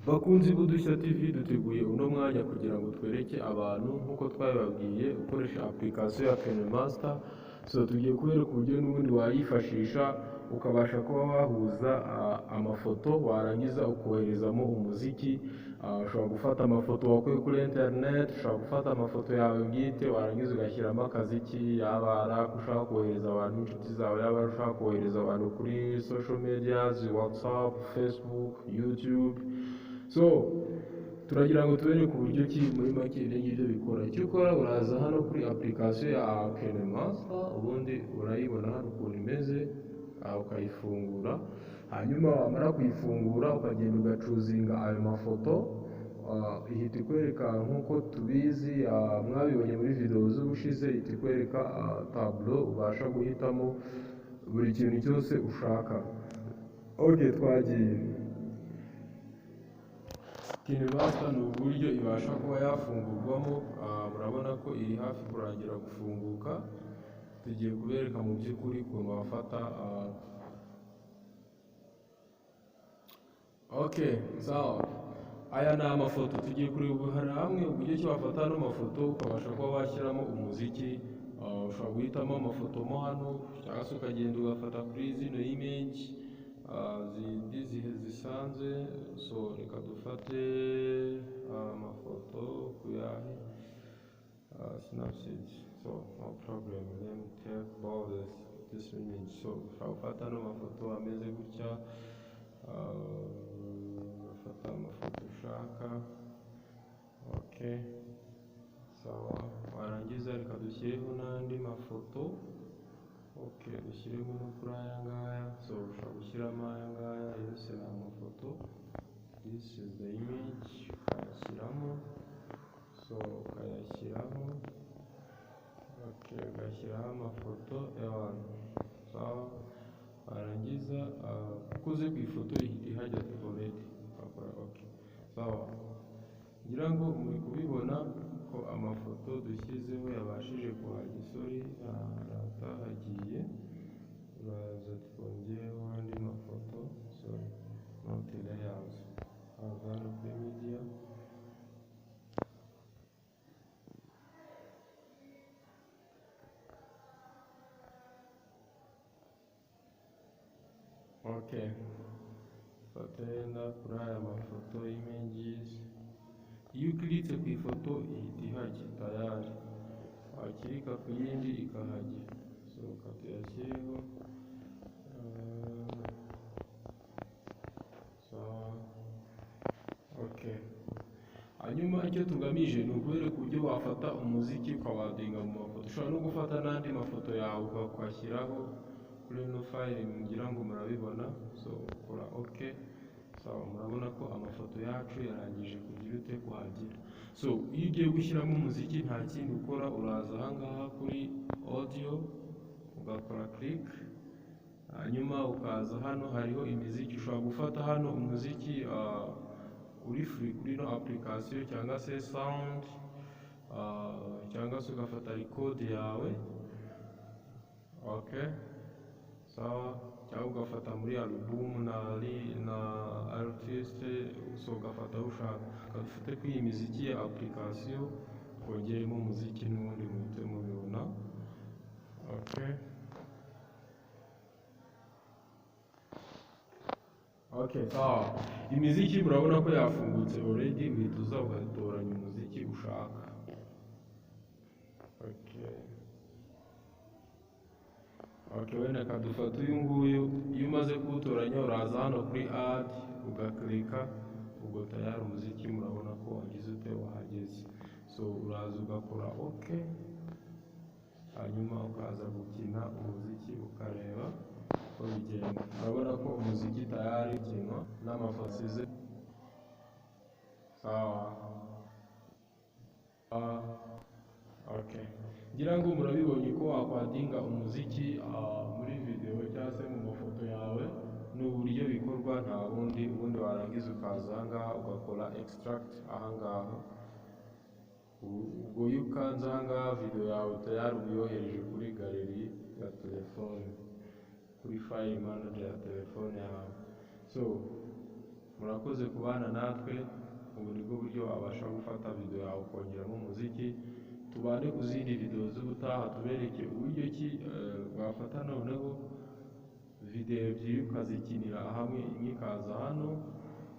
Bakunzi b'Udushya TV duteguye uno mwanya kugira ngo twereke abantu nk'uko twabibabwiye ukoresha application ya KineMaster. Tugiye kubereka uburyo n'ubundi wayifashisha ukabasha kuba wahuza amafoto warangiza ukoherezamo umuziki. Ushobora gufata amafoto wakuye kuri internet, ushobora gufata amafoto yawe bwite warangiza ugashyiramo akaziki, yaba ari ako ushaka kohereza abantu inshuti zawe, yaba ushaka kohereza abantu kuri social media, WhatsApp, Facebook, YouTube. Turagira ngo tubereke uburyo ki muri make ibyo ngibyo bikora. Icyo ukora uraza hano kuri application ya KineMaster, ubundi urayibona hano ukuntu imeze, ukayifungura. Hanyuma wamara kuyifungura ukagenda ugacuzinga ayo mafoto, ihita ikwereka nk'uko tubizi, mwabibonye muri video z'ubushize, ihita ikwereka tableau ubasha guhitamo buri kintu cyose ushaka. Twagiye. KineMaster ni uburyo ibasha kuba yafungurwamo, murabona ko iri hafi kurangira gufunguka. Tugiye kubereka mu by'ukuri ukuntu wafata aya ni amafoto. Tugiye kurebera hamwe uburyo ki wafata ano mafoto ukabasha kuba washyiramo umuziki. Ushobora guhitamo amafoto mo hano cyangwa se ukagenda ugafata kuri zino image zindi zisanzwe. Reka dufate amafoto kuyahe Snapseed. No problem, let me take all this image. Ushobora gufata ano mafoto ameze gutya, ugafata amafoto ushaka. Warangiza reka dushyireho n'andi mafoto. Dushyiremo no kuri aya ngaya. Ushobora gushyiramo aya ngaya yose ni amafoto. This is the image. Ukayashyiramo, ukayashyiraho, ugashyiraho amafoto warangiza ukoze ku ifoto ihita ihajya already. Ngira ngo muri kubibona ko amafoto dushyizeho yabashije kuhajya. Atahagiye, uraza twongereho andi mafoto. Not layers. Hano kuri media. Fatenda kuri aya mafoto images. Iyo ukiritse ku ifoto ihita ihajya tayari, wakirika ku yindi ikahajya. Tuyashyireho. Hanyuma icyo tugamije ni ukubereka uburyo wafata umuziki ukawadinga mu mafoto. Ushobora no gufata n'andi mafoto yawe ukashyiraho kuri ino file, ngira ngo murabibona. Ukora murabona ko amafoto yacu yarangije kugira kuhagera. Iyo ugiye gushyiramo umuziki nta kindi ukora, uraza ahangaha kuri audio ugakora click, hanyuma ukaza hano hariho imiziki. Ushobora gufata hano umuziki uri free kuri ino application, cyangwa se sound, cyangwa se ugafata record yawe. Cyangwa ugafata muri album na artist, ugafata aho ushaka. Dufate kuri iyi miziki ya application twongeremo umuziki n'ubundi muhite mubibona. Imiziki murabona ko yafungutse already, uhita uza ugatoranya umuziki ushaka. Wenda kadufata uyu nguyu. Iyo umaze kuwutoranya uraza hano kuri add ugaklika, ubwo tayari umuziki murabona ko wahageze. Uraza ugakora hanyuma ukaza gukina umuziki ukareba uko bigenda. Urabona ko umuziki tayari ukinwa n'amafoto asize. Ngira ngo murabibonye ko wakwadinga umuziki muri video cyangwa se mu mafoto yawe. Ni uburyo bikorwa, nta bundi warangiza ukaza ahangaha ugakora extract ahangaha. Ubwo iyo ukanze ahangaha video yawe tayari uyohereje kuri galeri ya telefone, kuri file manager ya telefone yawe. murakoze kubana natwe. Ubu nibwo buryo wabasha gufata video yawe ukongeramo umuziki. Tubane ku zindi video z'ubutaha tubereke uburyo ki wafata noneho video ebyiri ukazikinira hamwe, imwe ikaza hano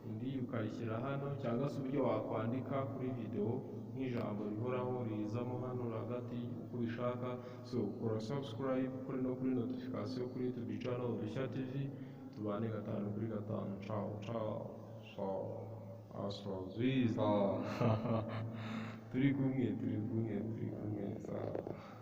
indi ukayishyira hano, cyangwa se uburyo wakwandika kuri video nk'ijambo rihoraho rizamo hano hagati uko ubishaka. So kora subscribe kuri no kuri notification kuri YouTube channel Rushya TV. Tubane 5/5. Ciao ciao. Hasta vista. Turi kumwe. Sawa.